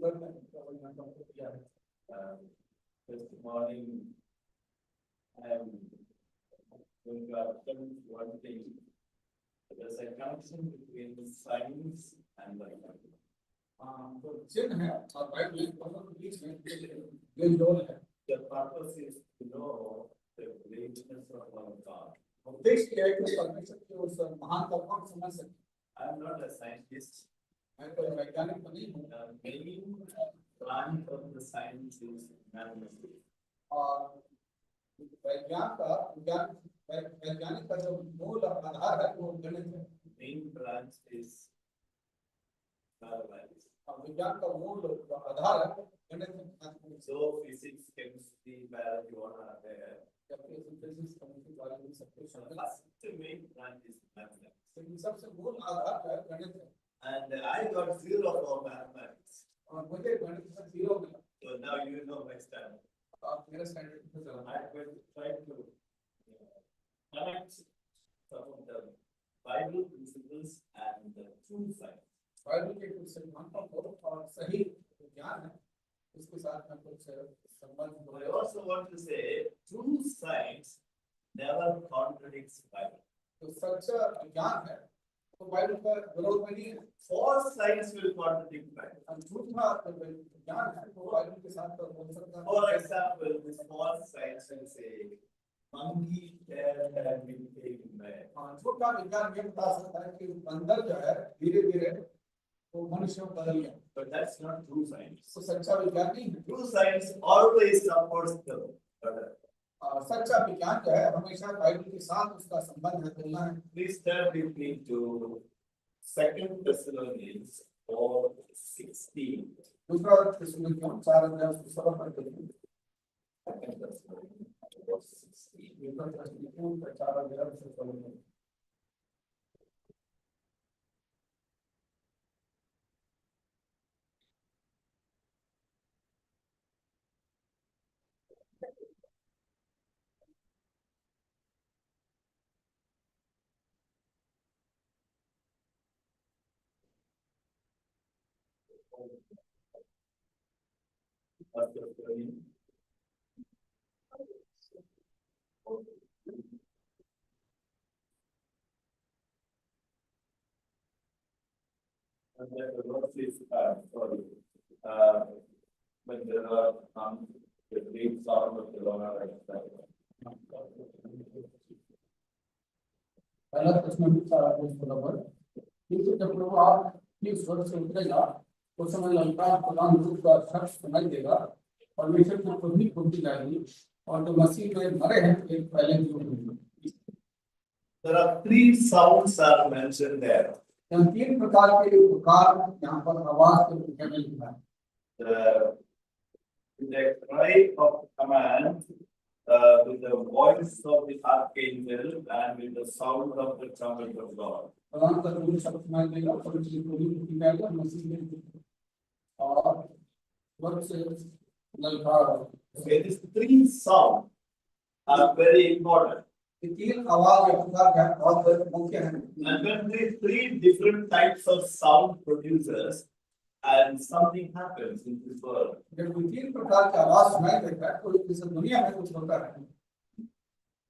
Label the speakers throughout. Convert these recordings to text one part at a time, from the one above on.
Speaker 1: This morning, I am going to ask one thing. There's a connection between science and the
Speaker 2: तो चिन्ह है और Bible दोनों के बीच में मेल जोल है।
Speaker 1: The purpose is to know the greatness of our God.
Speaker 2: उद्देश्य यह है कि परमेश्वर के उस महानता को हम समझ सकें।
Speaker 1: I am not a scientist.
Speaker 2: मैं कोई वैज्ञानिक तो नहीं हूँ।
Speaker 1: The main branch of the science is mathematics.
Speaker 2: और वैज्ञानिक का जो मूल आधार है वो गणित है।
Speaker 1: Main branch is mathematics.
Speaker 2: विज्ञान का मूल आधार है गणित है।
Speaker 1: So physics, chemistry, biology, all are there.
Speaker 2: Physics chemistry biology सब कुछ है।
Speaker 1: The main branch is mathematics.
Speaker 2: लेकिन सबसे मूल आधार है गणित है।
Speaker 1: And I got 0 for mathematics.
Speaker 2: और मुझे गणित में 0 मिला।
Speaker 1: So now you know my standard.
Speaker 2: आप मेरे स्टैंडर्ड पे चला।
Speaker 1: I will try to connect some of the Bible principles and the true science.
Speaker 2: Bible के कुछ सिद्धांतों को और सही ज्ञान है इसके साथ में कुछ संबंध।
Speaker 1: I also want to say true science never contradicts Bible.
Speaker 2: तो सच्चा ज्ञान है तो बाइबल का विरोध में नहीं है।
Speaker 1: False science will contradict Bible.
Speaker 2: और झूठा ज्ञान है तो बाइबल के साथ तो बोल सकता है।
Speaker 1: For example, this false science will say monkey tail have been taken back.
Speaker 2: झूठा विज्ञान ये बता सकता है कि बंदर जो है धीरे-धीरे वो मनुष्य में बदल गया।
Speaker 1: But that's not true science.
Speaker 2: तो सच्चा विज्ञान नहीं है।
Speaker 1: True science always supports the other.
Speaker 2: सच्चा विज्ञान जो है हमेशा बाइबल के साथ उसका संबंध है, तुलना है।
Speaker 1: Please turn with me to 2 Thessalonians 4:16.
Speaker 2: दूसरा थिस्सलुनीकियों 4:16 पढ़ते हैं।
Speaker 1: 2 Thessalonians 4:16.
Speaker 2: दूसरा थिस्सलुनीकियों 4:16
Speaker 1: And then the verse is, when there are the great sound of the Lord.
Speaker 2: पहला थिस्सलुनीकियों 4:16 किंतु जब प्रभु अपनी स्वर्ग से उतरेगा उस समय लंका प्रधान रूप का शख्स सुनाई देगा परमेश्वर की खुदी खुदी जाएगी और जो मसीह में मरे हैं एक पहले की होंगे।
Speaker 1: There are 3 sounds are mentioned there.
Speaker 2: इन 3 प्रकार के पुकार यहाँ पर आवाज के रूप में लिखा है।
Speaker 1: The cry of command, with the voice of the archangel and with the sound of the trumpet of God.
Speaker 2: प्रधान का रूप शब्द सुनाई देगा परमेश्वर की खुदी खुदी जाएगा मसीह में और वर्ग से ललकार।
Speaker 1: Okay, these 3 sounds are very important.
Speaker 2: ये 3 आवाज या पुकार है बहुत मुख्य है।
Speaker 1: And when these 3 different types of sound producers and something happens in this world.
Speaker 2: जब 3 प्रकार की आवाज सुनाई देता है तो इस दुनिया में कुछ होता है।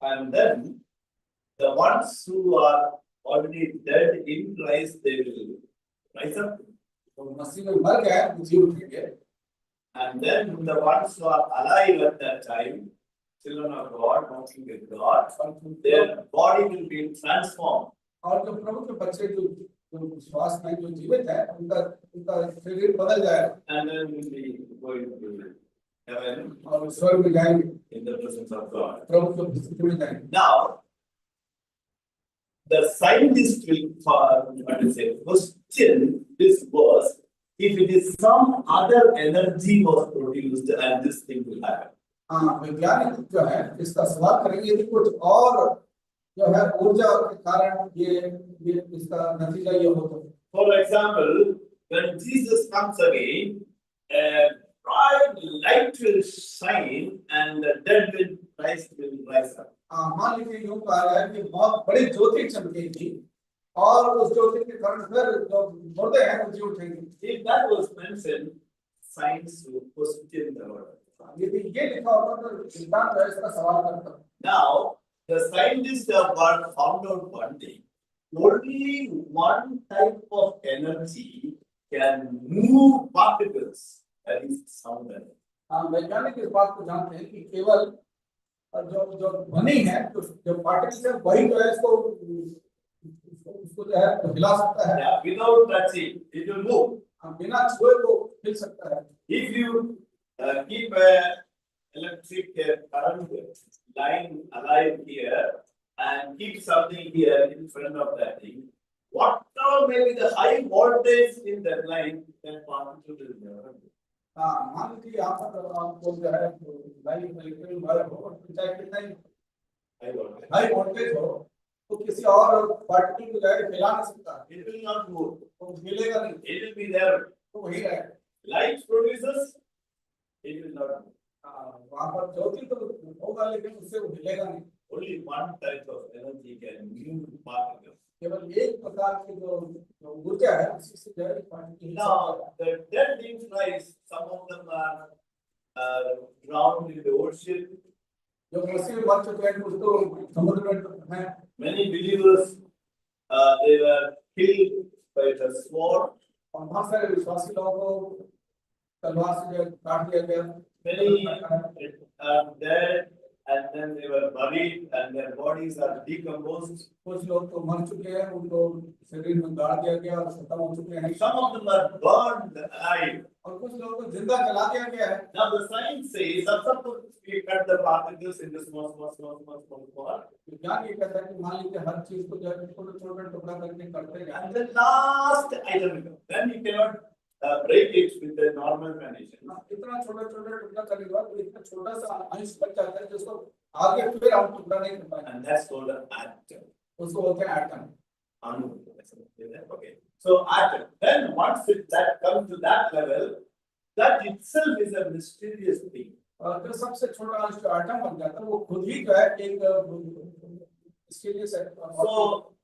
Speaker 1: And then the ones who are already dead in Christ, they will rise up.
Speaker 2: तो मसीह में मर गए हैं जी उठेंगे।
Speaker 1: And then the ones who are alive at that time, children of God, walking with God, their body will be transformed.
Speaker 2: और जो प्रभु के बच्चे जो विश्वास में जो जीवित है उनका शरीर बदल जाएगा।
Speaker 1: And then we'll be going to heaven
Speaker 2: और स्वर्ग में जाएंगे
Speaker 1: in the presence of God.
Speaker 2: प्रभु के उपस्थिति में जाएंगे।
Speaker 1: Now, the scientist will question this verse if it is some other energy was produced and this thing will happen.
Speaker 2: हाँ, वैज्ञानिक जो है इसका सवाल करेंगे यदि कुछ और जो है ऊर्जा के कारण ये इसका नतीजा ये होता है।
Speaker 1: For example, when Jesus comes again, a bright light will shine and the dead will rise up.
Speaker 2: मान लीजिए यूं कहा जाए कि बहुत बड़ी ज्योति चमकेगी और उस ज्योति के कारण फिर जो मुर्दे हैं वो जी उठेंगे।
Speaker 1: If that was mentioned, science to question the world.
Speaker 2: यदि ये लिखा होता तो विज्ञान जो है इसका सवाल करता।
Speaker 1: Now, the scientists have found out one thing. Only one type of energy can move particles, that is sound energy.
Speaker 2: वैज्ञानिक इस बात को जानते हैं कि केवल जो जो ध्वनि है जो पार्टिकल्स है वही जो है इसको उसको जो है हिला सकता है।
Speaker 1: Yeah, without touching, it will move.
Speaker 2: बिना छुए वो हिल सकता है।
Speaker 1: If you keep a electric current line alive here and keep something here in front of that thing, whatever may be the high voltage in that line, then particle will never move.
Speaker 2: मान लीजिए यहाँ पर आपको जो है line electric wire हो चाहे कितना हाई वोल्टेज हो तो किसी और पार्टिकल को जाकर हिला नहीं सकता।
Speaker 1: It will not move.
Speaker 2: तो हिलेगा नहीं।
Speaker 1: It will be there.
Speaker 2: तो वही रहेगा।
Speaker 1: Light produces, it will not move.
Speaker 2: वहाँ पर ज्योति तो होगा लेकिन उससे वो हिलेगा नहीं।
Speaker 1: Only one type of energy can move particles.
Speaker 2: केवल एक प्रकार की जो ऊर्जा है उसी से जो है particle.
Speaker 1: Now, the dead things rise. Some of them are drowned in the ocean.
Speaker 2: जो मसीह मर चुके हैं कुछ तो समुद्र में हैं।
Speaker 1: Many believers, they were killed by the sword.
Speaker 2: और बहुत सारे विश्वासी लोगों को तलवार से जो काट दिया गया।
Speaker 1: Many are dead and then they were buried and their bodies are decomposed.
Speaker 2: कुछ लोग तो मर चुके हैं उनको शरीर में गाड़ दिया गया और खत्म हो चुके हैं।
Speaker 1: Some of them are burned alive.
Speaker 2: और कुछ लोगों को जिंदा जला दिया गया है।
Speaker 1: Now the science says, we cut the particles into small.
Speaker 2: विज्ञान ये कहता है कि मान लीजिए हर चीज को जो है छोटे-छोटे टुकड़ा करके करते हैं।
Speaker 1: And the last item, then you cannot break it with the normal condition.
Speaker 2: इतना छोटा-छोटा टुकड़ा करने के बाद इतना छोटा सा अंश बच जाता है जिसको आगे फिर हम टुकड़ा नहीं कर पाएंगे।
Speaker 1: And that's called an atom.
Speaker 2: उसको बोलते हैं atom.
Speaker 1: Okay. So atom. Then once that comes to that level, that itself is a mysterious thing.
Speaker 2: तो सबसे छोटा अंश जो एटम बन जाता है वो खुद ही जो है एक mysterious है।
Speaker 1: So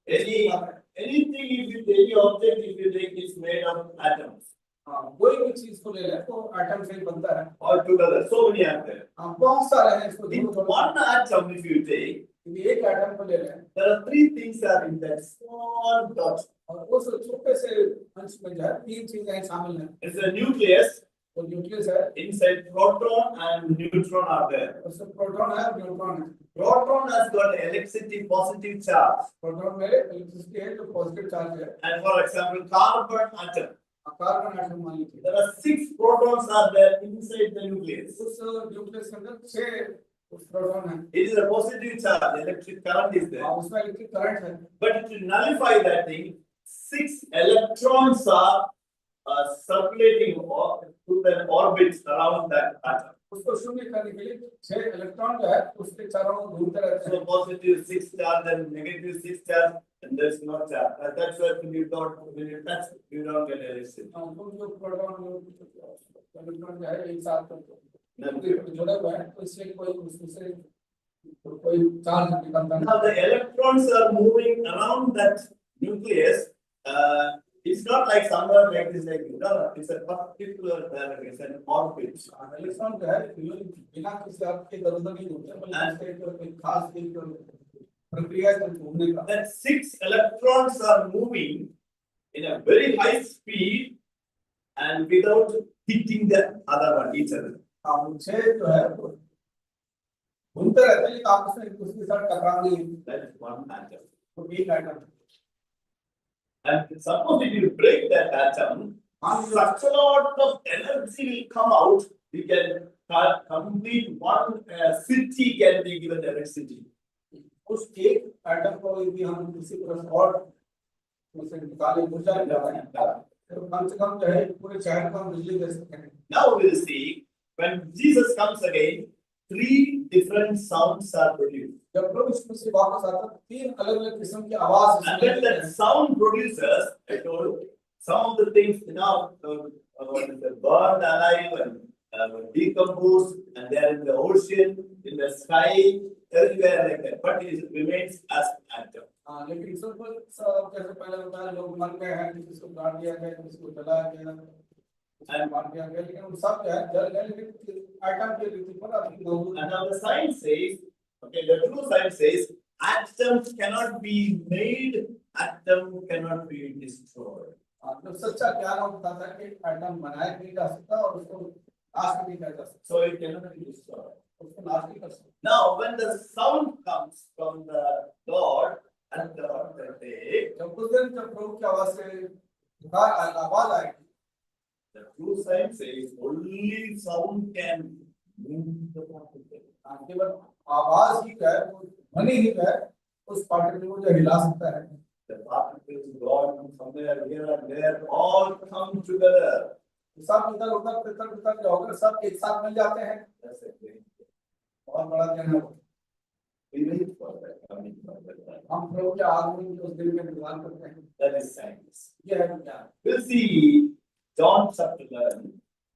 Speaker 1: anything any object if you take is made of atoms.
Speaker 2: कोई भी चीज को ले ले तो एटम से ही बनता है।
Speaker 1: All together, so many are there.
Speaker 2: बहुत सारे हैं इसको।
Speaker 1: In one atom, if you take,
Speaker 2: एक एटम को ले लें
Speaker 1: there are three things are in that small dot.
Speaker 2: और उस छोटे से अंश में जो है तीन चीजें शामिल हैं।
Speaker 1: It's a nucleus.
Speaker 2: वो न्यूक्लियस है।
Speaker 1: Inside proton and neutron are there.
Speaker 2: उसमें प्रोटॉन है न्यूट्रॉन है।
Speaker 1: Proton has got electricity positive charge.
Speaker 2: Proton में इलेक्ट्रिसिटी है जो पॉजिटिव चार्ज है।
Speaker 1: And for example, carbon atom.
Speaker 2: Carbon atom मान लीजिए।
Speaker 1: There are 6 protons are there inside the nucleus.
Speaker 2: उस न्यूक्लियस के अंदर 6 प्रोटॉन हैं।
Speaker 1: It is a positive charge. Electric current is there.
Speaker 2: उसमें इलेक्ट्रिक करंट है।
Speaker 1: But to nullify that thing, 6 electrons are circulating to the orbits around that atom.
Speaker 2: उसको शून्य करने के लिए 6 इलेक्ट्रॉन जो है उसके चारों ओर घूमते रहते हैं।
Speaker 1: So positive 6 charge and negative 6 charge, and there is no charge. That's why when you touch, you don't get electricity.
Speaker 2: तो जो प्रोटॉन इलेक्ट्रॉन जो है एक साथ जुड़े हुए हैं तो इससे कोई उससे कोई चार्ज निकलता नहीं।
Speaker 1: Now the electrons are moving around that nucleus. It's not like somewhere like this, like no, it's a particular direction, it's an orbit.
Speaker 2: Electron जो है बिना किसी आपके जरूरत नहीं होता बल्कि इससे एक खास एक प्रक्रिया से घूमने का।
Speaker 1: That 6 electrons are moving in a very high speed and without hitting the other one, each other.
Speaker 2: छह जो है घूमते रहते हैं लेकिन आपस में उसके साथ टकराव नहीं।
Speaker 1: That is one atom.
Speaker 2: तो एक atom.
Speaker 1: And suppose if you break that atom, such a lot of energy will come out. We can complete one city can be given electricity.
Speaker 2: उस एक एटम को यदि हम किसी तरह और उसे निकाले ऊर्जा निकालें तो कम से कम जो है पूरे शहर को हम बिजली दे सकते हैं।
Speaker 1: Now we will see when Jesus comes again, 3 different sounds are produced.
Speaker 2: जब प्रभु यीशु मसीह वापस आता है तीन अलग-अलग किस्म की आवाज
Speaker 1: And when that sound produces, I told some of the things burned alive and decomposed, and they are in the ocean, in the sky, everywhere like that. But it remains as atom.
Speaker 2: लेकिन सब जैसे पहले बताया लोग मर गए हैं किसी को गाड़ दिया गया किसी को जलाया गया मार दिया गया, लेकिन वो सब क्या है जल गए, लेकिन आइटम के रीति पर अभी लोग
Speaker 1: And now the science says, okay, the true science says, atoms cannot be made, atom cannot be destroyed.
Speaker 2: जो सच्चा ज्ञान होता था कि आइटम बनाया नहीं जा सकता और उसको नाश नहीं किया जा सकता,
Speaker 1: So it cannot be destroyed.
Speaker 2: उसको नाश नहीं कर सकता।
Speaker 1: Now, when the sound comes from the God and the Lord that day,
Speaker 2: जब उस दिन जब प्रभु की आवाज से पुकार आवाज आएगी,
Speaker 1: the true science says only sound can move the particle.
Speaker 2: केवल आवाज ही है, वो ध्वनि ही है, उस पार्टिकल को जो हिला सकता है।
Speaker 1: The particles gone somewhere here and there all come together.
Speaker 2: सब इधर उधर पृथक जो होकर सब एक साथ मिल जाते हैं।
Speaker 1: That's a great.
Speaker 2: बहुत बड़ा ज्ञान है।
Speaker 1: We wait for that coming from the Lord.
Speaker 2: हम प्रभु के आगमन के उस दिन का इंतजार करते हैं।
Speaker 1: That is science.
Speaker 2: ये है ज्ञान।
Speaker 1: We'll see John chapter 11.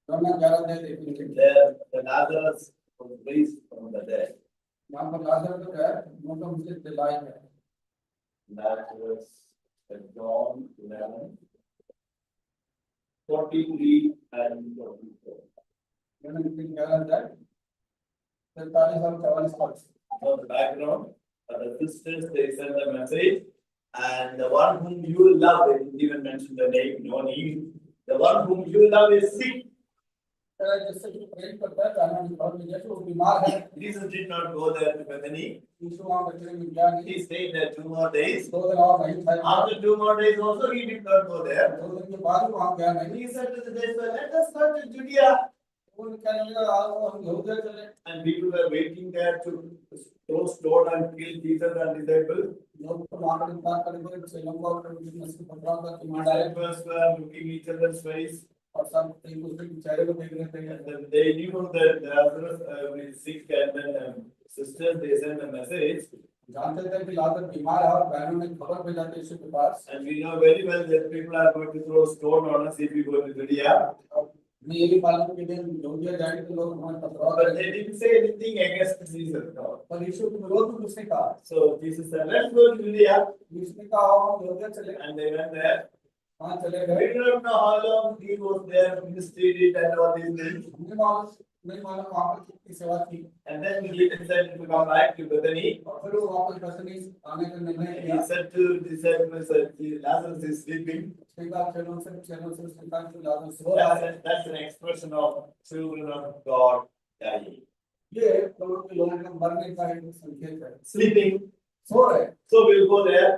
Speaker 2: योना 11 में देखेंगे।
Speaker 1: There the Lazarus was raised from the dead.
Speaker 2: यहाँ पर लाजर जो है, उनका मुझे दिलाई है।
Speaker 1: Lazarus, John 11, 43 and 44.
Speaker 2: मैंने लिखी 11 है, 43 और 44 पद।
Speaker 1: So the background, the sisters, they sent a message, and the one whom you love, they didn't even mention the name, no need. The one whom you love is sick.
Speaker 2: जिससे जो प्रेम करता है, जानना निकाल लीजिए तो वो बीमार है।
Speaker 1: Jesus did not go there to Bethany.
Speaker 2: यीशु वहाँ बच्चे में गया नहीं।
Speaker 1: He stayed there 2 more days.
Speaker 2: 2 दिन और नहीं था।
Speaker 1: After 2 more days also, he did not go there.
Speaker 2: 2 दिन के बाद वहाँ गया नहीं।
Speaker 1: He said to the disciples, let us go to Judea.
Speaker 2: वो कहने लगा आओ हम यहूदिया चले।
Speaker 1: And people were waiting there to throw stone and kill Jesus and disciples.
Speaker 2: लोग तो वहाँ पर इंतजार करेंगे, चेलों को और मसीह पकड़ा कर मार डाले।
Speaker 1: Disciples were looking each other's face.
Speaker 2: और सब एक दूसरे के चेहरे को देख रहे थे।
Speaker 1: And then they knew that Lazarus was sick, and then sisters they sent a message.
Speaker 2: जानते थे कि लाजर बीमार है और बहनों ने खबर भेजा थी यीशु के पास।
Speaker 1: And we know very well that people are going to throw stone on us if we go to Judea.
Speaker 2: मैं ये भी मालूम कि दिन यहूदिया जाएंगे तो लोग हमें पकड़ा
Speaker 1: But
Speaker 2: करेंगे।
Speaker 1: they didn't say anything against Jesus. No.
Speaker 2: पर यीशु के विरोध में उसने कहा।
Speaker 1: So Jesus said, let's go to Judea.
Speaker 2: यीशु ने कहा हम यहूदिया चले।
Speaker 1: And they went there.
Speaker 2: वहाँ चले
Speaker 1: We
Speaker 2: गए।
Speaker 1: don't know how long he was there, ministry and all these things.
Speaker 2: नहीं मालूम वहाँ पर कितनी सेवा की।
Speaker 1: And then he decided to come back to Bethany.
Speaker 2: और फिर वो वापस बसनी आने का निर्णय
Speaker 1: He
Speaker 2: किया।
Speaker 1: said to the disciples that Lazarus is sleeping.
Speaker 2: उसने कहा चलो से उसने कहा कि लाजर सो रहा है।
Speaker 1: That's an expression of children of God dying.
Speaker 2: ये प्रभु के लोगों के मरने का एक संकेत है।
Speaker 1: Sleeping.
Speaker 2: सो रहे।
Speaker 1: So we'll go there.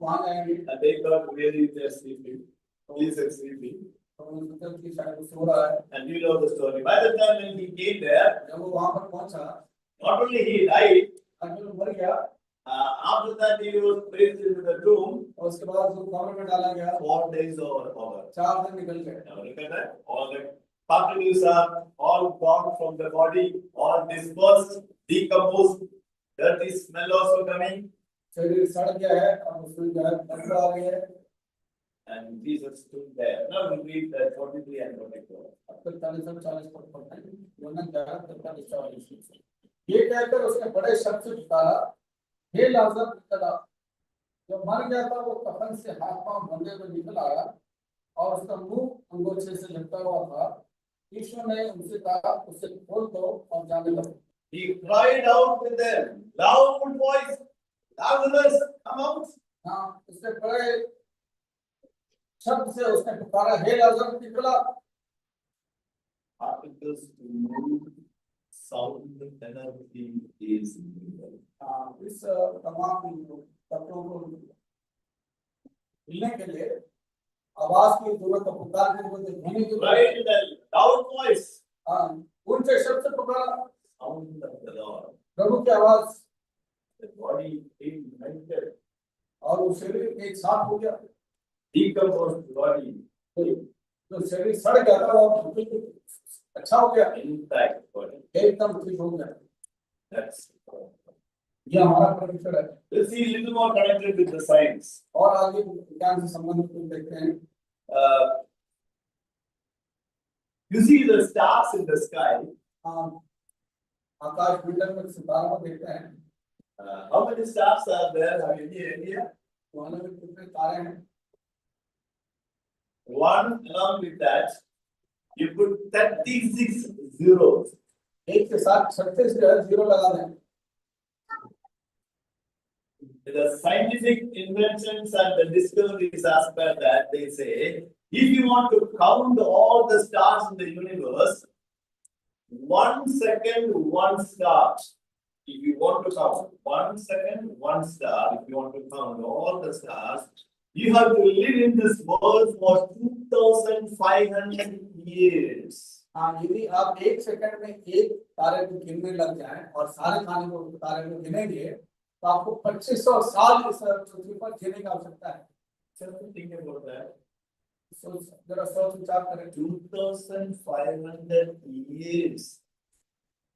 Speaker 2: वहाँ जाएंगे।
Speaker 1: And they thought really they're sleeping. He said sleeping.
Speaker 2: और उन्होंने सोचा कि शायद वो सो रहा है।
Speaker 1: And you know the story. By the time when he came there,
Speaker 2: जब वो वहाँ पर पहुँचा,
Speaker 1: not only he died,
Speaker 2: आदमी मर गया।
Speaker 1: after that he was placed into the tomb.
Speaker 2: और उसके बाद उसको कब्र में डाला गया।
Speaker 1: 4 days over.
Speaker 2: 4 दिन निकल गए।
Speaker 1: Now look at that. All the particles are all gone from the body, all dispersed, decomposed. Dirty smell also coming.
Speaker 2: शरीर सड़ गया है, अब उसमें जो है बदबू आ रही है।
Speaker 1: And Jesus stood there. Now we read that 43 and 44.
Speaker 2: अब 43 और 40 पद पढ़ते हैं। योना 11 43 44। ये कहकर उसने बड़े शब्द से पुकारा, हे लाजर निकल आ। जब मर गया था वो कफन से हाथ पांव बंधे हुए निकल आया और उसका मुंह अंगोछे से लटका हुआ था। यीशु ने उनसे कहा, उसे खोल दो और जाने दो।
Speaker 1: He cried out with a loud voice, Lazarus, come out.
Speaker 2: हाँ, उसने बड़े शब्द से उसने पुकारा, हे लाजर निकल आ।
Speaker 1: Particles to move, sound energy is needed.
Speaker 2: इस तमाम तत्वों को मिलने के लिए आवाज की जरूरत है, पुकार की जरूरत है, ध्वनि की जरूरत है।
Speaker 1: Cried in a loud voice,
Speaker 2: ऊंचे शब्द से पुकारा,
Speaker 1: sound of the Lord.
Speaker 2: प्रभु की आवाज।
Speaker 1: The body being melted,
Speaker 2: और वो शरीर एक साथ हो गया।
Speaker 1: decomposed body,
Speaker 2: जो शरीर सड़ गया था वो बिल्कुल अच्छा हो गया,
Speaker 1: intact body.
Speaker 2: एकदम ठीक हो गया।
Speaker 1: That's
Speaker 2: ये हमारा परमेश्वर है।
Speaker 1: we'll see a little more connected with the science.
Speaker 2: और आगे विज्ञान से संबंधित कुछ देखते हैं।
Speaker 1: You see the stars in the sky.
Speaker 2: आकाश मंडल में सितारों को देखते हैं।
Speaker 1: How many stars are there? Have you any idea?
Speaker 2: वहाँ में कितने तारे हैं?
Speaker 1: One along with that, you put 36 zeros.
Speaker 2: एक के साथ 36 जो है जीरो लगा दें.
Speaker 1: The scientific inventions and the discoveries as per that, they say, if you want to count all the stars in the universe, 1 second, 1 star. If you want to count 1 second, 1 star, if you want to count all the stars, you have to live in this world for 2,500 years.
Speaker 2: हाँ, यदि आप एक second में एक तारे को गिनने लग जाएं और सारे खाने को तारे को गिनेंगे तो आपको 2500 साल इस पृथ्वी पर जीने की आवश्यकता है.
Speaker 1: Just think about that.
Speaker 2: जरा सोच विचार करें.
Speaker 1: 2,500 years.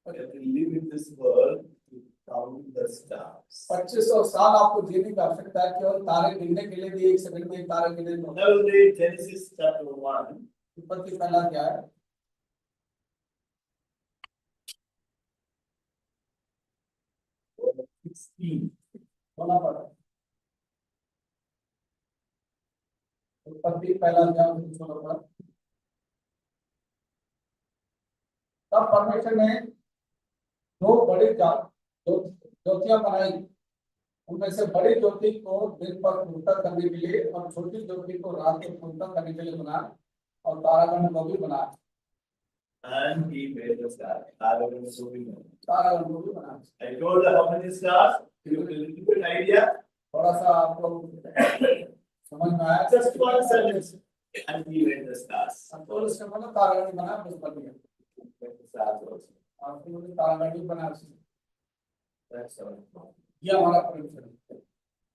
Speaker 1: You have to live in this world to count the stars.
Speaker 2: 2500 साल आपको जीने की आवश्यकता है केवल तारे गिनने के लिए भी. एक सेकंड में एक तारे गिने तो
Speaker 1: Now read Genesis chapter 1.
Speaker 2: उत्पत्ति पहला क्या है?
Speaker 1: verse 16.
Speaker 2: बोला पड़ा. उत्पत्ति पहला अध्याय बोला पड़ा. तब परमेश्वर ने दो बड़ी ज्योतियां बनाई. उनमें से बड़ी ज्योति को दिन पर पूर्णता करने के लिए और छोटी ज्योति को रात को पूर्णता करने के लिए बना और तारागण को भी बना.
Speaker 1: And he made the stars. Taaragan so we know.
Speaker 2: तारागण को भी बना.
Speaker 1: I told you how many stars. You have a little bit idea.
Speaker 2: थोड़ा सा आपको समझ में आया?
Speaker 1: Just 1 sentence. And he made the stars.
Speaker 2: तो इसका मतलब तारागण बना बस बन गया.
Speaker 1: Made the stars also.
Speaker 2: और फिर उन्होंने तारागण भी बना.
Speaker 1: That's all.
Speaker 2: ये हमारा परमेश्वर है.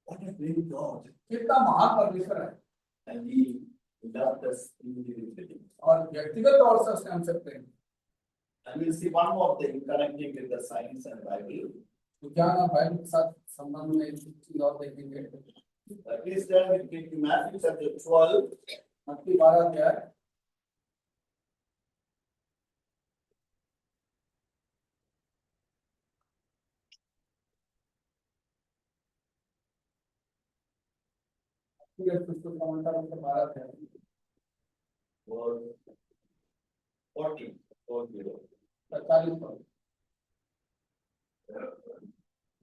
Speaker 1: What a great God.
Speaker 2: कितना महान परमेश्वर है.
Speaker 1: And he loved us individually.
Speaker 2: और व्यक्तिगत तौर से उसने हमसे प्रेम.
Speaker 1: And we'll see one more thing connecting with the science and Bible.
Speaker 2: विज्ञान और बाइबल के साथ संबंध में एक चीज और देखेंगे.
Speaker 1: Please turn with me to Matthew chapter 12.
Speaker 2: मत्ती 12 क्या है? पुस्तक कमेंटर में 12 क्या है?
Speaker 1: Verse 40. 40.
Speaker 2: 45 पर.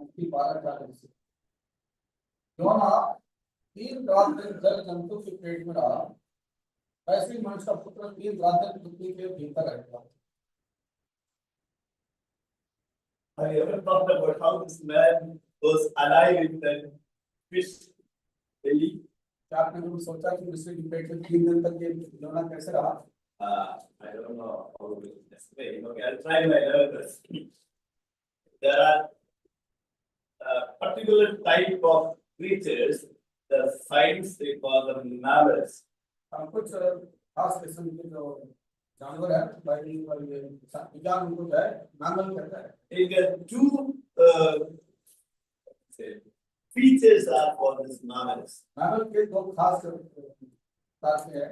Speaker 2: मत्ती 12:40. योना 3 रात दिन जल जंतु के पेट में रहा, वैसे ही मनुष्य का पुत्र 3 रात दिन पृथ्वी के भीतर रहेगा.
Speaker 1: Have you ever thought about how this man was alive in that fish belly?
Speaker 2: क्या आपने कभी सोचा कि मछली के पेट में 3 दिन तक ये योना कैसे रहा?
Speaker 1: I don't know how to explain. Okay, I'll try my level. There are particular type of creatures. The science they call them mammals.
Speaker 2: कुछ खास किस्म के जो जानवर है बाइबल पर ये विज्ञान उनको जो है मैमल कहता है.
Speaker 1: It gets two say, features are for this mammals.
Speaker 2: Mammal के दो खास खास है.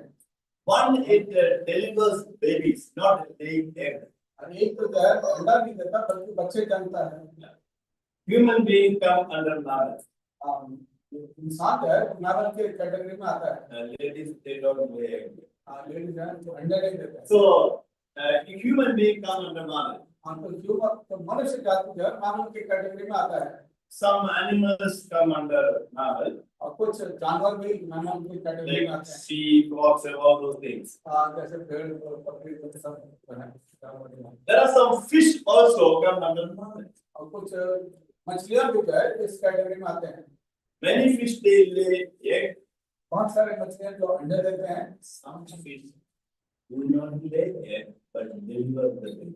Speaker 1: One, it delivers babies, not laying egg.
Speaker 2: और एक तो जो है अंडा नहीं देता बल्कि बच्चे जन्मता है.
Speaker 1: Human being come under mammals.
Speaker 2: इंसान जो है मैमल के कैटेगरी में आता है.
Speaker 1: Ladies, they don't lay egg.
Speaker 2: Ladies है तो अंडा नहीं देता है.
Speaker 1: So, human being come under mammal.
Speaker 2: तो मनुष्य जाति जो है मैमल के कैटेगरी में आता है.
Speaker 1: Some animals come under mammal.
Speaker 2: और कुछ जानवर भी मैमल की कैटेगरी में
Speaker 1: Like
Speaker 2: आते हैं.
Speaker 1: sheep, ox, and all those things.
Speaker 2: जैसे भेड़ और बकरी तो सब है.
Speaker 1: There are some fish also come under mammal.
Speaker 2: और कुछ मछलियां भी जो है इस कैटेगरी में आते हैं.
Speaker 1: Many fish they lay egg.
Speaker 2: बहुत सारे मछलियां जो अंडे देते हैं.
Speaker 1: Some fish do not lay egg but deliver the egg.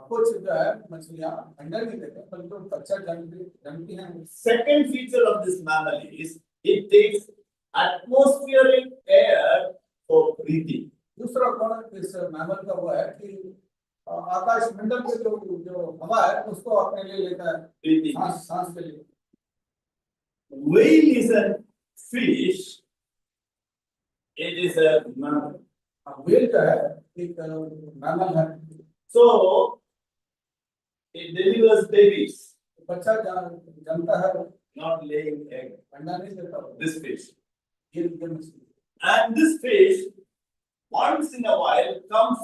Speaker 2: कुछ जो है मछलियां अंडे नहीं देते बल्कि बच्चा जन्मती हैं.
Speaker 1: Second feature of this mammal is it takes atmospheric air for breathing.
Speaker 2: दूसरा गुण इस मैमल का वो है कि आकाश मंडल के जो हवा है उसको अपने लिए लेता है.
Speaker 1: Breathing.
Speaker 2: सांस के लिए.
Speaker 1: Whale is a fish. It is a mammal.
Speaker 2: Whale जो है एक मैमल है.
Speaker 1: So it delivers babies,
Speaker 2: बच्चा जन्मता है,
Speaker 1: not laying egg.
Speaker 2: अंडा नहीं देता.
Speaker 1: This fish.
Speaker 2: ये मछली.
Speaker 1: And this fish, once in a while, comes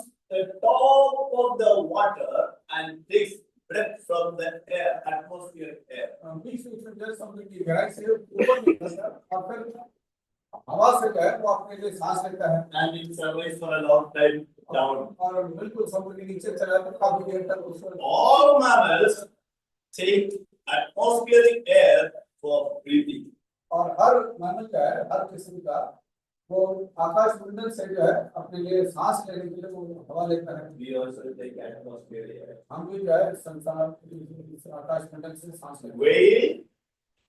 Speaker 1: out the water and takes breath from the air, atmosphere air.
Speaker 2: बीच में जल समुद्र की गहराई से ऊपर निकलता है और फिर हवा से जो है वो अपने लिए सांस लेता है
Speaker 1: And it survives for a long time down.
Speaker 2: और बिल्कुल समुद्र के नीचे चला जाता है काफी देर तक उसको
Speaker 1: All mammals take atmospheric air for breathing.
Speaker 2: और हर मानव का है हर किस्म का वो आकाश मंडल से जो है अपने लिए सांस लेने के लिए वो हवा लेता है
Speaker 1: We also take atmospheric air.
Speaker 2: हम भी जो है संसार इस आकाश मंडल से सांस लेते हैं
Speaker 1: Whale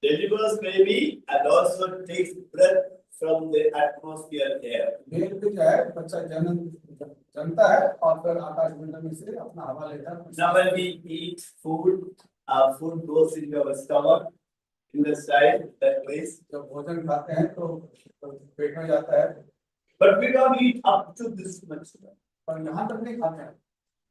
Speaker 1: delivers baby and also takes breath from the atmosphere air.
Speaker 2: भेड़ भी जो है बच्चा जन्मता है और फिर आकाश मंडल में से अपना हवा लेता है
Speaker 1: Now when we eat food, our food goes into our stomach, in the side, that place.
Speaker 2: जब भोजन खाते हैं तो पेट में जाता है
Speaker 1: But we don't eat up to this much.
Speaker 2: पर यहाँ तक नहीं खाते हैं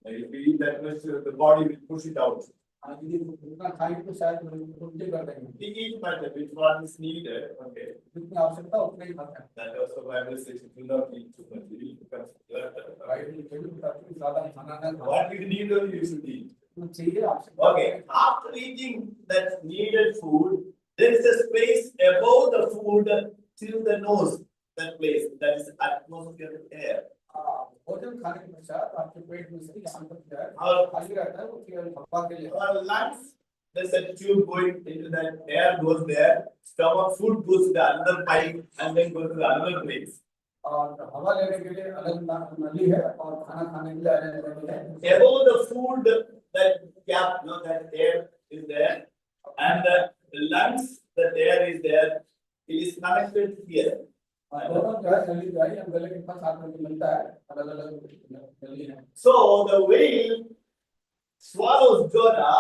Speaker 1: If we eat that much, the body will push it out.
Speaker 2: यदि उतना खाएंगे तो शायद उल्टे कर देंगे
Speaker 1: We eat much, which one is needed. Okay.
Speaker 2: जितनी आवश्यकता उतना ही खाते हैं
Speaker 1: That also Bible says do not eat too much. You eat because you are the-
Speaker 2: Bible में भी बताती है ज्यादा खाना ना खाओ
Speaker 1: What you need, you should eat.
Speaker 2: तो चाहिए आवश्यकता
Speaker 1: Okay, after eating that needed food, there is a space above the food till the nose, that place, that is atmospheric air.
Speaker 2: भोजन खाने के पश्चात आपके पेट में से यहाँ तक जो है
Speaker 1: Our,
Speaker 2: खाली रहता है वो केवल हवा के लिए
Speaker 1: our lungs, there's a tube going into that air goes there, stomach food goes to the another pipe and then goes to the another place.
Speaker 2: और हवा लेने के लिए अलग नली है और खाना खाने के लिए अलग नली है
Speaker 1: Above the food, that gap, no, that air is there, and the lungs, that air is there, it is connected here.
Speaker 2: और दोनों जो है नली जो है हम गले के पास आकर के मिलता है अलग अलग नली है
Speaker 1: So the whale swallows Jonah.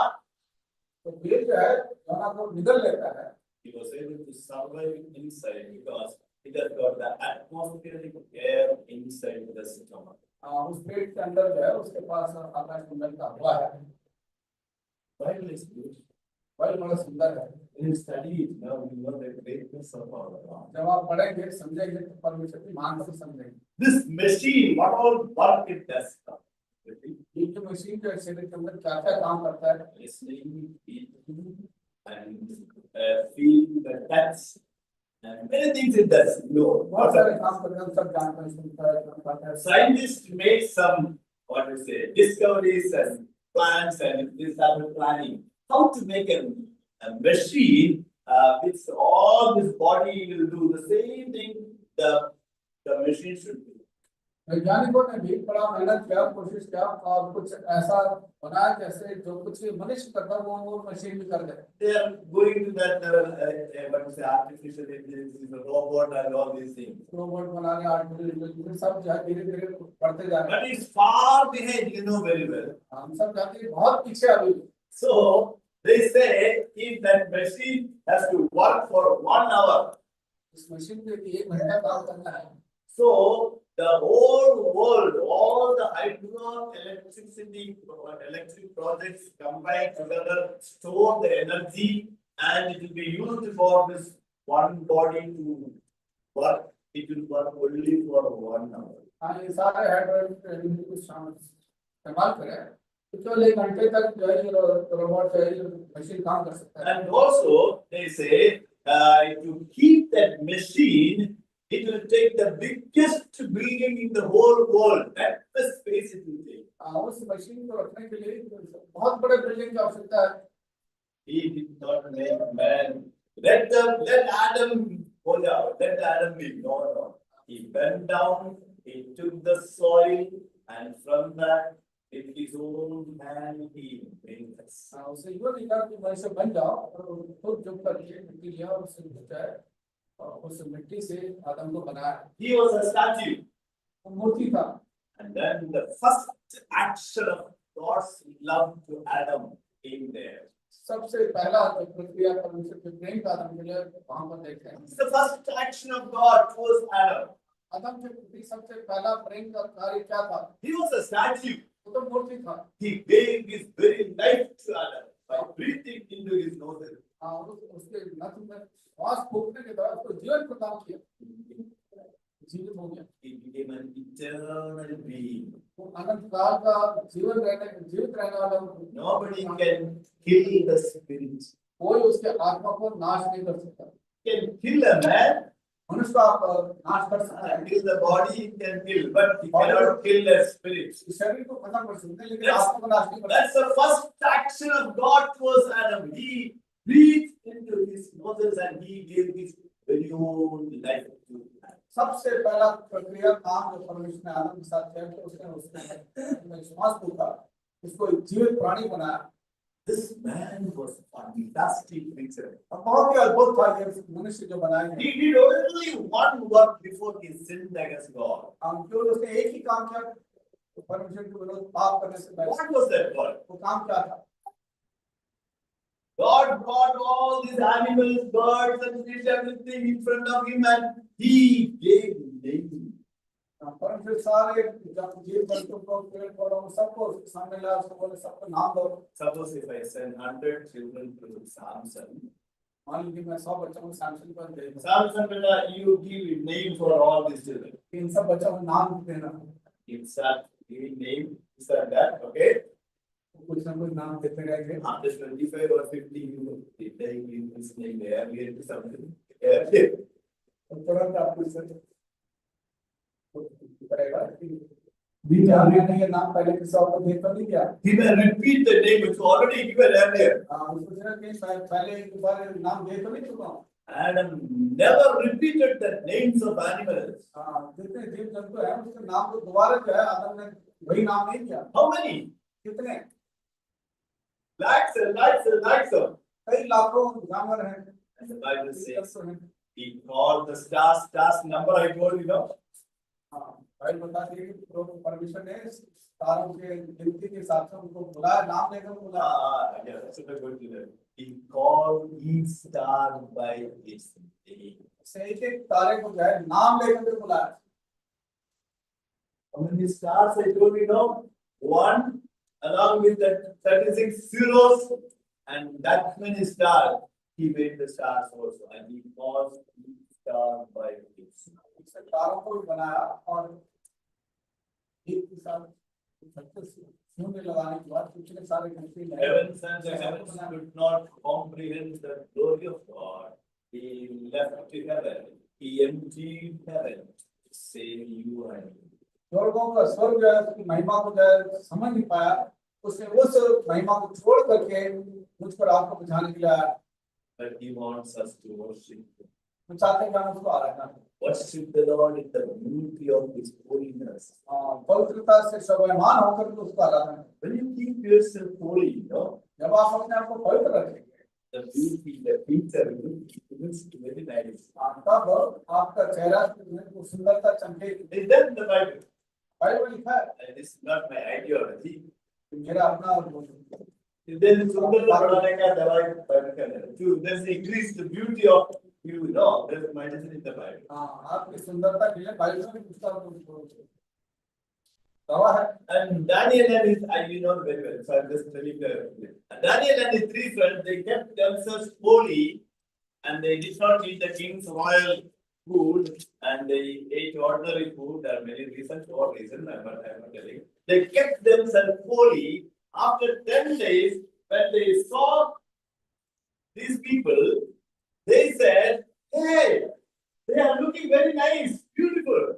Speaker 2: तो पेट जो है दोनों को निगल लेता है
Speaker 1: He was able to survive inside because it has got the atmospheric air inside the stomach.
Speaker 2: उस पेट के अंदर जो है उसके पास आकाश मंडल का हवा है
Speaker 1: Bible is good.
Speaker 2: वही बड़ा सुंदर है
Speaker 1: When you study it, now you know the greatness of our God.
Speaker 2: जब आप पढ़ेंगे समझेंगे तो परमेश्वर की महान से समझेंगे
Speaker 1: This machine, what all work it does.
Speaker 2: ये जो मशीन जो है शरीर के अंदर क्या क्या काम करता है
Speaker 1: Listening, eating, and feeling the touch, and many things it does. No,
Speaker 2: बहुत सारे काम करते हैं सब जानते हैं सुनता है करता है
Speaker 1: scientists made some, what to say, discoveries and plans and this type of planning. How to make a machine which all this body will do the same thing the machine should do.
Speaker 2: वैज्ञानिकों ने भी बड़ा मेहनत किया कोशिश किया और कुछ ऐसा बनाया जैसे जो कुछ मनुष्य करता है वो मशीन भी कर दे
Speaker 1: They are going to that what to say, artificial intelligence, robot and all these things.
Speaker 2: Robot बनाने आर्टिफिशियल इंटेलिजेंस सब जो है धीरे धीरे बढ़ते जा रहे
Speaker 1: But it's far behind, you know very well.
Speaker 2: हैं हम सब जानते हैं बहुत पीछे अभी
Speaker 1: So they say if that machine has to work for 1 hour,
Speaker 2: इस मशीन के लिए 1 घंटा काम करना है
Speaker 1: so the whole world, all the hydroelectricity, electric projects combined together, store the energy, and it will be used for this one body to work. It will work only for 1 hour.
Speaker 2: हाँ ये सारे hydrogen को इस्तेमाल करें तो केवल 1 घंटे तक जो है ये रोबोट जो है ये मशीन काम कर सकता है
Speaker 1: And also, they say to keep that machine, it will take the biggest building in the whole world. That's the space it will take.
Speaker 2: उस मशीन को रखने के लिए बहुत बड़े बिल्डिंग की आवश्यकता है
Speaker 1: He did not make man. Let Adam hold out. Let Adam be. No. He bent down. He took the soil, and from that, with his own hand, he made us.
Speaker 2: उसे यो नहीं कहा कि वैसे बन जाओ और खुद जो करके मिट्टी लिया और उसे जो है उस मिट्टी से आदम को बनाया
Speaker 1: He was a statue.
Speaker 2: वो मूर्ति था
Speaker 1: And then the first action of God's love to Adam came there.
Speaker 2: सबसे पहला जो प्रक्रिया परमेश्वर के प्रेम का आदम के लिए वहां पर देखते हैं
Speaker 1: It's the first action of God towards Adam.
Speaker 2: आदम के प्रति सबसे पहला प्रेम का कार्य क्या था
Speaker 1: He was a statue.
Speaker 2: वो तो मूर्ति था
Speaker 1: He gave his very life to Adam by breathing into his nostrils.
Speaker 2: उसके नथ में श्वास फूंकने के द्वारा उसको जीवन प्रदान किया जीवित हो गया
Speaker 1: He became an eternal being.
Speaker 2: वो अनंत काल का जीवित रहने वाला हूँ।
Speaker 1: Nobody can kill the spirit.
Speaker 2: कोई उसके आत्मा को नाश नहीं कर सकता।
Speaker 1: Can kill a man,
Speaker 2: मनुष्य को आप नाश कर सकते हैं,
Speaker 1: kill the body, he can kill, but he cannot kill the spirit.
Speaker 2: शरीर को खत्म कर सकते हैं लेकिन आत्मा को नाश नहीं कर
Speaker 1: That's the first action of God towards Adam. He breathed into his nostrils and he gave his very own life to Adam.
Speaker 2: सबसे पहला प्रक्रिया काम जो परमेश्वर ने आदम के साथ किया कि उसने श्वास फूका, उसको एक जीवित प्राणी बनाया।
Speaker 1: This man was fantastic creature.
Speaker 2: अब बहुत ही अद्भुत था ये मनुष्य जो बनाया है।
Speaker 1: He did only one work before he sinned against God.
Speaker 2: केवल उसने एक ही काम किया परमेश्वर के विरुद्ध पाप करने से पहले।
Speaker 1: What was that work?
Speaker 2: वो काम क्या था?
Speaker 1: God brought all these animals, birds and fish, everything in front of him and he gave name.
Speaker 2: परमेश्वर सारे जीव जंतु को पेड़ पौधों सबको सामने ला, उसको बोले सबको नाम दो।
Speaker 1: Suppose if I send 100 children to Samson,
Speaker 2: मान लीजिए मैं 100 बच्चों को सैमसन पर दे दूं।
Speaker 1: Samson, beta, you give name for all these children.
Speaker 2: इन सब बच्चों को नाम देना,
Speaker 1: Insert giving name, insert that, okay?
Speaker 2: कुछ ना कुछ नाम देते रहेंगे।
Speaker 1: After 25 or 50, you give this name there, we have something. Yeah.
Speaker 2: तो तुरंत आपको इससे करेगा कि भी जानने नहीं है नाम पहले किसी और को दे तो नहीं किया।
Speaker 1: He may repeat the name which already given earlier.
Speaker 2: उसको जरा कहीं पहले एक बार नाम दे तो नहीं चुका हूँ।
Speaker 1: Adam never repeated the names of animals.
Speaker 2: जितने जीव जंतु हैं उसके नाम को दोबारा जो है आदम ने वही नाम नहीं किया।
Speaker 1: How many?
Speaker 2: कितने?
Speaker 1: Lakhs and lakhs and lakhs of.
Speaker 2: कई लाखों जानवर हैं।
Speaker 1: And the Bible says, he called the stars number I told you now.
Speaker 2: Bible बताती है कि परमेश्वर ने तारों के गिनती के हिसाब से उनको बुलाया, नाम लेकर बुलाया।
Speaker 1: Yeah, that's what I'm going to do. He called each star by its name.
Speaker 2: एक एक तारे को जो है नाम लेकर बुलाया।
Speaker 1: How many stars I told you now? One, along with the 36 zeros, and that many stars, he made the stars also, and he caused each star by its name.
Speaker 2: तारों को भी बनाया और एक के साथ 36 शून्य लगाने के बाद कितने सारे गिनती में
Speaker 1: Heavens and the heavens could not comprehend the glory of God. He left to heaven. He emptied heaven to save you and me.
Speaker 2: स्वर्गों का स्वर्ग जो है उसकी महिमा को जो है समझ नहीं पाया, उसने उस महिमा को छोड़ करके मुझ पर आपको बचाने के लिए आया।
Speaker 1: But he wants us to worship him.
Speaker 2: हम चाहते हैं कि हम उसको आराधना करें।
Speaker 1: Worship the Lord in the beauty of his holiness.
Speaker 2: पवित्रता से शोभायमान होकर के उसको आराधना करें।
Speaker 1: When you keep yourself holy, you know,
Speaker 2: जब आप अपने आप को पवित्र रखेंगे,
Speaker 1: the beauty, the picture looks very nice.
Speaker 2: तब आपका चेहरा को सुंदरता चमकेगी।
Speaker 1: Is that in the Bible?
Speaker 2: Bible लिखा है,
Speaker 1: And this is not my ideology.
Speaker 2: मेरा अपना
Speaker 1: Then सुंदरता बढ़ाने का दवाई Bible का है। To this increase the beauty of you know, there's medicine in the Bible.
Speaker 2: आपकी सुंदरता के लिए बाइबल में कुछ दवा है।
Speaker 1: And Daniel and his, you know very well, so I'm just telling you. Daniel and his three friends, they kept themselves holy and they did not eat the king's royal food and they ate ordinary food. There are many reasons, or reasons, I'm not telling. They kept themselves holy. After 10 days, when they saw these people, they said, hey, they are looking very nice, beautiful.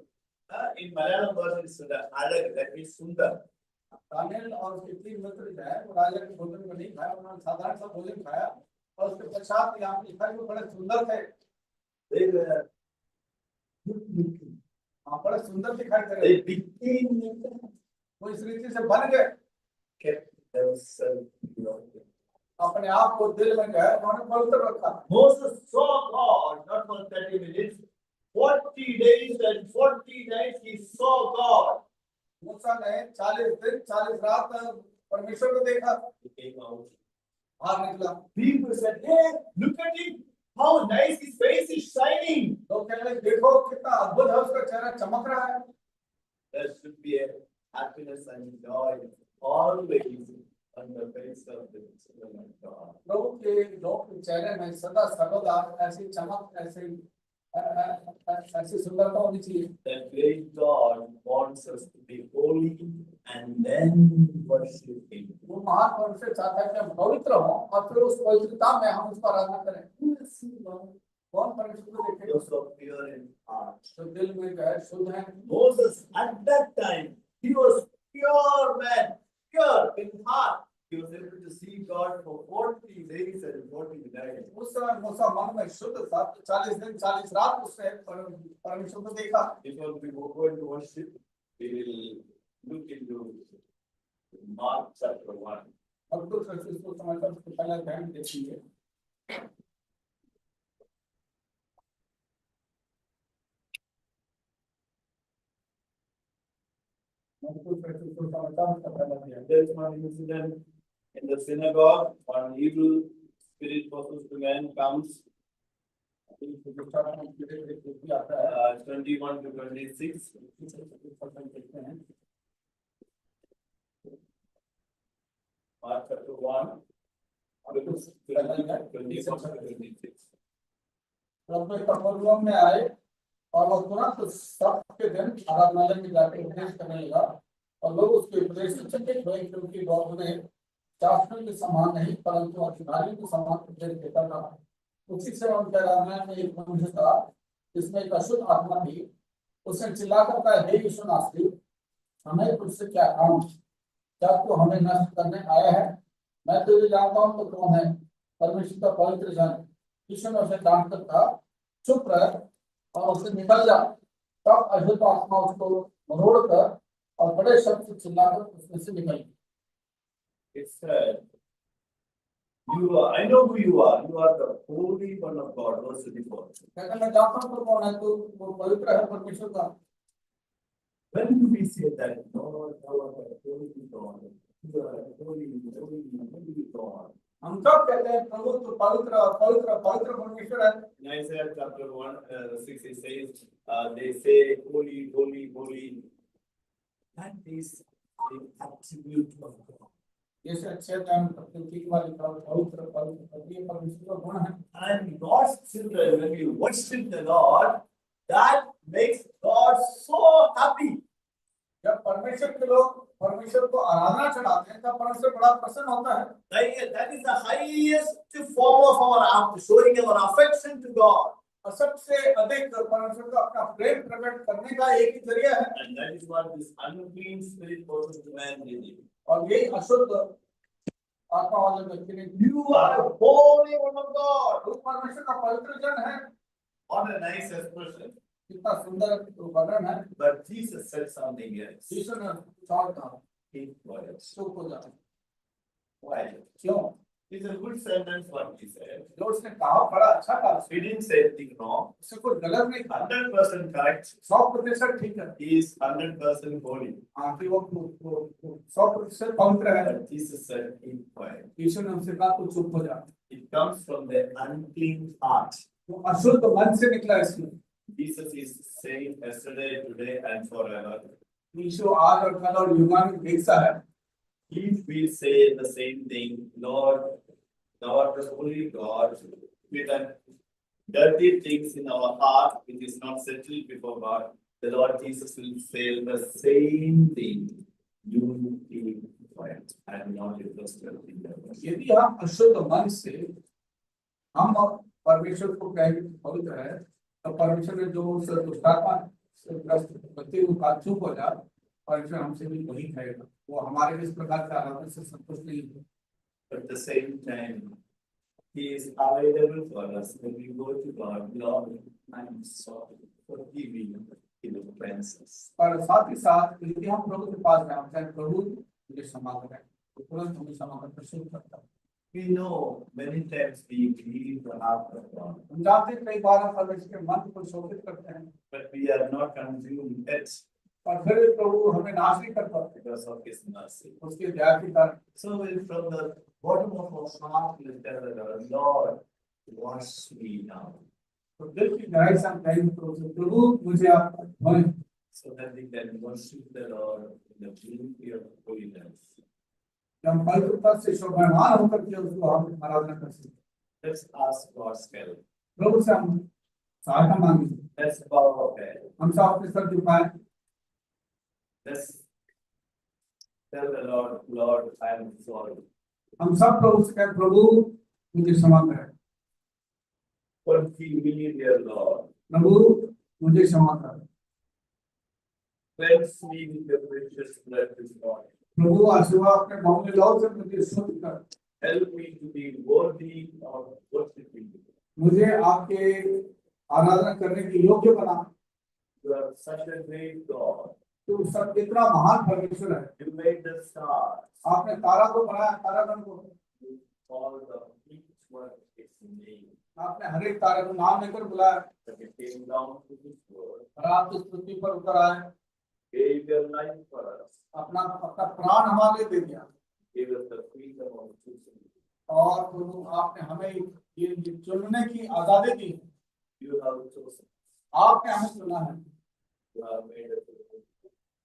Speaker 1: In Malayalam version, it's Alag, that means Sundar.
Speaker 2: Daniel और उसके तीन मित्र जो है वो राजा के भोजन को नहीं खाया, उन्होंने साधारण सा भोजन खाया और उसके पश्चात यहाँ पे लिखा है वो बड़े सुंदर थे।
Speaker 1: They were
Speaker 2: बड़े सुंदर दिखाई दे रहे
Speaker 1: they became
Speaker 2: वो इस रीति से बन गए,
Speaker 1: kept themselves pure.
Speaker 2: अपने आप को दिल में गए, उन्होंने पवित्र रखा।
Speaker 1: Moses saw God not for 30 minutes, 40 days and 40 nights he saw God.
Speaker 2: मूसा ने 40 दिन 40 रात परमेश्वर को देखा।
Speaker 1: He came out.
Speaker 2: बाहर निकला।
Speaker 1: People said, hey, look at him, how nice his face is shining.
Speaker 2: लोग कह रहे देखो कितना अद्भुत है उसका चेहरा चमक रहा है।
Speaker 1: There should be a happiness and joy always on the face of the children of God.
Speaker 2: लोग के चेहरे में सदा सर्वदा ऐसी चमक, ऐसी ऐसी सुंदरता होनी चाहिए।
Speaker 1: That great God wants us to be holy and then worship Him.
Speaker 2: वो महान परमेश्वर चाहता है कि हम पवित्र हों और फिर उस पवित्रता में हम उसको आराधना करें। कौन परमेश्वर को देखे?
Speaker 1: Those of pure in heart.
Speaker 2: जो दिल में गए शुद्ध हैं।
Speaker 1: Moses at that time, he was pure man, pure in heart. He was able to see God for 40 days and 40 nights.
Speaker 2: उस समय मूसा मन में शुद्ध था, 40 दिन 40 रात उसने परमेश्वर को देखा।
Speaker 1: Before we go into worship, we will look into Mark chapter 1.
Speaker 2: और कुछ इसको समझकर उसको पहला ध्यान देखेंगे।
Speaker 1: There's one incident in the synagogue. One evil spirit possessed man comes. 21 to 26. Mark chapter 1. 21 to 26.
Speaker 2: कफरनहूम में आए और वो तुरंत सब्त के दिन आराधनालय में जाकर उपदेश करने लगा और लोग उसके उपदेश से चकित हुए क्योंकि वो अपने शास्त्रों के समान नहीं परंतु अधिकारियों के समान उपदेश देता था। उसी से उनके आराधना में एक मनुष्य था जिसमें एक अशुद्ध आत्मा थी। उसने चिल्लाकर कहा, हे यीशु नासरी, हमें तुझसे क्या काम? क्या तू हमें नष्ट करने आया है? मैं तुझे जानता हूँ तो कौन है, परमेश्वर का पवित्र जन। यीशु ने उसे डांट कर कहा, चुप रह और उससे निकल जा। तब अशुद्ध आत्मा उसको मरोड़ कर और बड़े शब्द से चिल्लाकर उसमें से निकल गई।
Speaker 1: It said, "You are. I know who you are. You are the Holy One of God." Verse 24.
Speaker 2: कहता मैं जानता हूँ तो कौन है, तू वो पवित्र है परमेश्वर का।
Speaker 1: When do we say that? Lord, thou art the Holy God. You are the holy God.
Speaker 2: हम सब कहते हैं प्रभु तू पवित्र पवित्र पवित्र परमेश्वर है।
Speaker 1: In Isaiah chapter 1, 6, it says, they say, holy, holy, holy. That is the attribute of God.
Speaker 2: जैसे अच्छे टाइम प्रकृति के वाले पवित्र पवित्र ये परमेश्वर का गुण है।
Speaker 1: And God's children, when we worship the Lord, that makes God so happy.
Speaker 2: जब परमेश्वर के लोग परमेश्वर को आराधना चढ़ाते हैं तब परमेश्वर बड़ा प्रसन्न होता है।
Speaker 1: That is the highest form of our showing our affection to God.
Speaker 2: और सबसे अधिक परमेश्वर का अपना प्रेम प्रकट करने का एक ही जरिया है।
Speaker 1: And that is what this unclean spirit possessed man did.
Speaker 2: और यही अशुद्ध आत्मा वाले व्यक्ति ने,
Speaker 1: You are the Holy One of God.
Speaker 2: तू परमेश्वर का पवित्र जन है।
Speaker 1: What a nice expression.
Speaker 2: कितना सुंदर वर्णन है।
Speaker 1: But Jesus said something else.
Speaker 2: यीशु ने कुछ और कहा,
Speaker 1: Keep quiet.
Speaker 2: चुप हो जा।
Speaker 1: Why?
Speaker 2: क्यों?
Speaker 1: It's a good sentence what he said.
Speaker 2: जो उसने कहा बड़ा अच्छा कहा।
Speaker 1: He didn't say anything wrong.
Speaker 2: उससे कोई गलत नहीं कहा।
Speaker 1: 100% correct.
Speaker 2: 100% ठीक है।
Speaker 1: He is 100% holy.
Speaker 2: हाँ कि वो 100% पवित्र है।
Speaker 1: But Jesus said, keep quiet.
Speaker 2: यीशु ने उनसे कहा, तू चुप हो जा।
Speaker 1: It comes from the unclean heart.
Speaker 2: वो अशुद्ध मन से निकला इसमें।
Speaker 1: Jesus is saying yesterday, today, and forever.
Speaker 2: यीशु आज और कल और युगान में एक सा है।
Speaker 1: If we say the same thing, Lord, thou art the holy God, with the dirty things in our heart, which is not settled before God, the Lord Jesus will say the same thing. You keep quiet and not interested in the word.
Speaker 2: यदि हम अशुद्ध मन से हम परमेश्वर को कहेंगे पवित्र है, तो परमेश्वर ने जो उस दुष्टात्मा से ग्रस्त व्यक्ति को चुप हो जा, परमेश्वर हमसे भी वही कहेगा। वो हमारे इस प्रकार से आराधना से संतुष्ट नहीं है।
Speaker 1: But at the same time, He is available for us when we go to God. Lord, I'm sorry. Forgive me. He will cleanse us.
Speaker 2: और साथ ही साथ यदि हम प्रभु के पास जाते हैं, प्रभु मुझे क्षमा करें, तो तुरंत हमें क्षमा करना शुरू करता है।
Speaker 1: We know many times we grieve the heart of God,
Speaker 2: हम जानते हैं कई बार हम परमेश्वर के मन को शोषित करते हैं,
Speaker 1: but we are not consumed yet
Speaker 2: और फिर भी प्रभु हमें नाश नहीं कर पाते
Speaker 1: because of His mercy.
Speaker 2: उसके दया के कारण।
Speaker 1: So we'll from the bottom of our heart, we'll tell the Lord, Lord, wash me now,
Speaker 2: तो दिल की गहराई से हम कहेंगे प्रभु मुझे आप धोएं,
Speaker 1: so that we can worship the Lord in the beauty of holiness.
Speaker 2: हम पवित्रता से शोभायमान होकर के उसको हम आराधना कर सकते हैं।
Speaker 1: Let's ask God's help.
Speaker 2: प्रभु से हम सहायता मांगी।
Speaker 1: Let's bow our head.
Speaker 2: हम सब अपने sir झुकाएं।
Speaker 1: Let's tell the Lord, Lord, I am sorry.
Speaker 2: हम सब प्रभु से कहें, प्रभु मुझे क्षमा करें।
Speaker 1: Forgive me, dear Lord.
Speaker 2: प्रभु मुझे क्षमा करें।
Speaker 1: Cleanse me with your precious blood this morning.
Speaker 2: प्रभु आज सुबह अपने मामले लौ से मुझे शुद्ध कर।
Speaker 1: Help me to be worthy of worshiping you.
Speaker 2: मुझे आपके आराधना करने के योग्य बना।
Speaker 1: You are such a great God.
Speaker 2: तू सब इतना महान परमेश्वर है।
Speaker 1: You made the stars.
Speaker 2: आपने तारा को बनाया, तारागण को।
Speaker 1: You called each one its name.
Speaker 2: आपने हर एक तारे को नाम लेकर बुलाया।
Speaker 1: But it came down to this world.
Speaker 2: और आप इस पृथ्वी पर उतर आए।
Speaker 1: Gave your life for us.
Speaker 2: अपना प्राण हमारे लिए दे दिया।
Speaker 1: Gave us the freedom of choosing.
Speaker 2: और प्रभु आपने हमें ये चुनने की आजादी दी।
Speaker 1: You have chosen.
Speaker 2: आपने हमें चुना है।
Speaker 1: You have made us.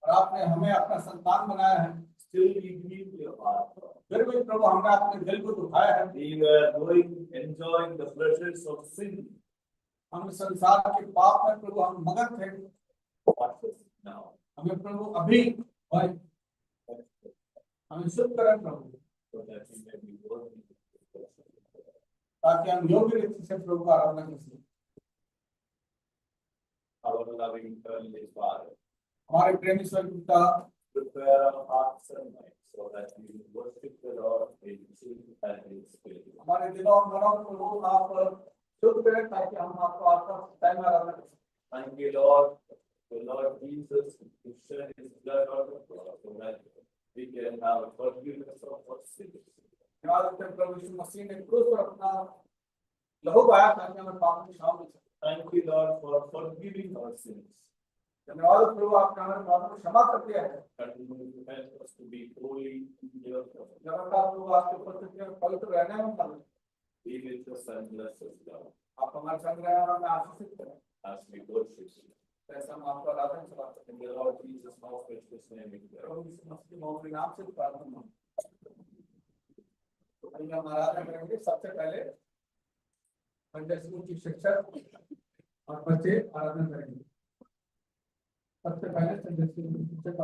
Speaker 2: और आपने हमें अपना संतान बनाया है।
Speaker 1: Still we grieve your heart.
Speaker 2: फिर भी प्रभु हमने अपने दिल को दुखाया है।
Speaker 1: We were enjoying the pleasures of sin.
Speaker 2: हम संसार के पाप में प्रभु हम मगन थे।
Speaker 1: Watch us now.
Speaker 2: हमें प्रभु अभी भाई हमें शुद्ध करें प्रभु,
Speaker 1: So that we may be worthy.
Speaker 2: ताकि हम योग्य रीति से प्रभु का आराधना कर सकें।
Speaker 1: Our loving Heavenly Father,
Speaker 2: हमारे प्रेमी स्वर्गीय पिता,
Speaker 1: prepare our hearts and minds so that we will worship the Lord in truth and in spirit.
Speaker 2: हमारे दिलों और मनों को प्रभु आप शुद्ध करें ताकि हम आपको आपका सच्चाई में आराधना कर सकें।
Speaker 1: Thank you, Lord, the Lord Jesus, who shed his blood on the cross so that we can have forgiveness of our sins.
Speaker 2: धन्यवाद देते हैं प्रभु यीशु मसीह ने क्रूस पर अपना लहू बहाया ताकि हमें पाप की क्षमा मिल सके।
Speaker 1: Thank you, Lord, for forgiving our sins.
Speaker 2: धन्यवाद प्रभु आपने हमें पापों को क्षमा कर दिया है।
Speaker 1: Continue to help us to be holy in your presence.
Speaker 2: लगातार प्रभु आपके उपस्थिति में पवित्र रहने में मदद करें।
Speaker 1: Be with us and bless us, Lord,
Speaker 2: आप हमारे संग रहें और हमें आशीषित करें।
Speaker 1: as we worship you.
Speaker 2: ऐसा हम आपका आराधना चलाते हैं।
Speaker 1: In the Lord Jesus' most precious name we pray.
Speaker 2: प्रभु यीशु मसीह के मौके नाम से प्रार्थना है। तो हम आराधना करेंगे। सबसे पहले संडे स्कूल की शिक्षक और बच्चे आराधना करेंगे। सबसे पहले संडे स्कूल की शिक्षक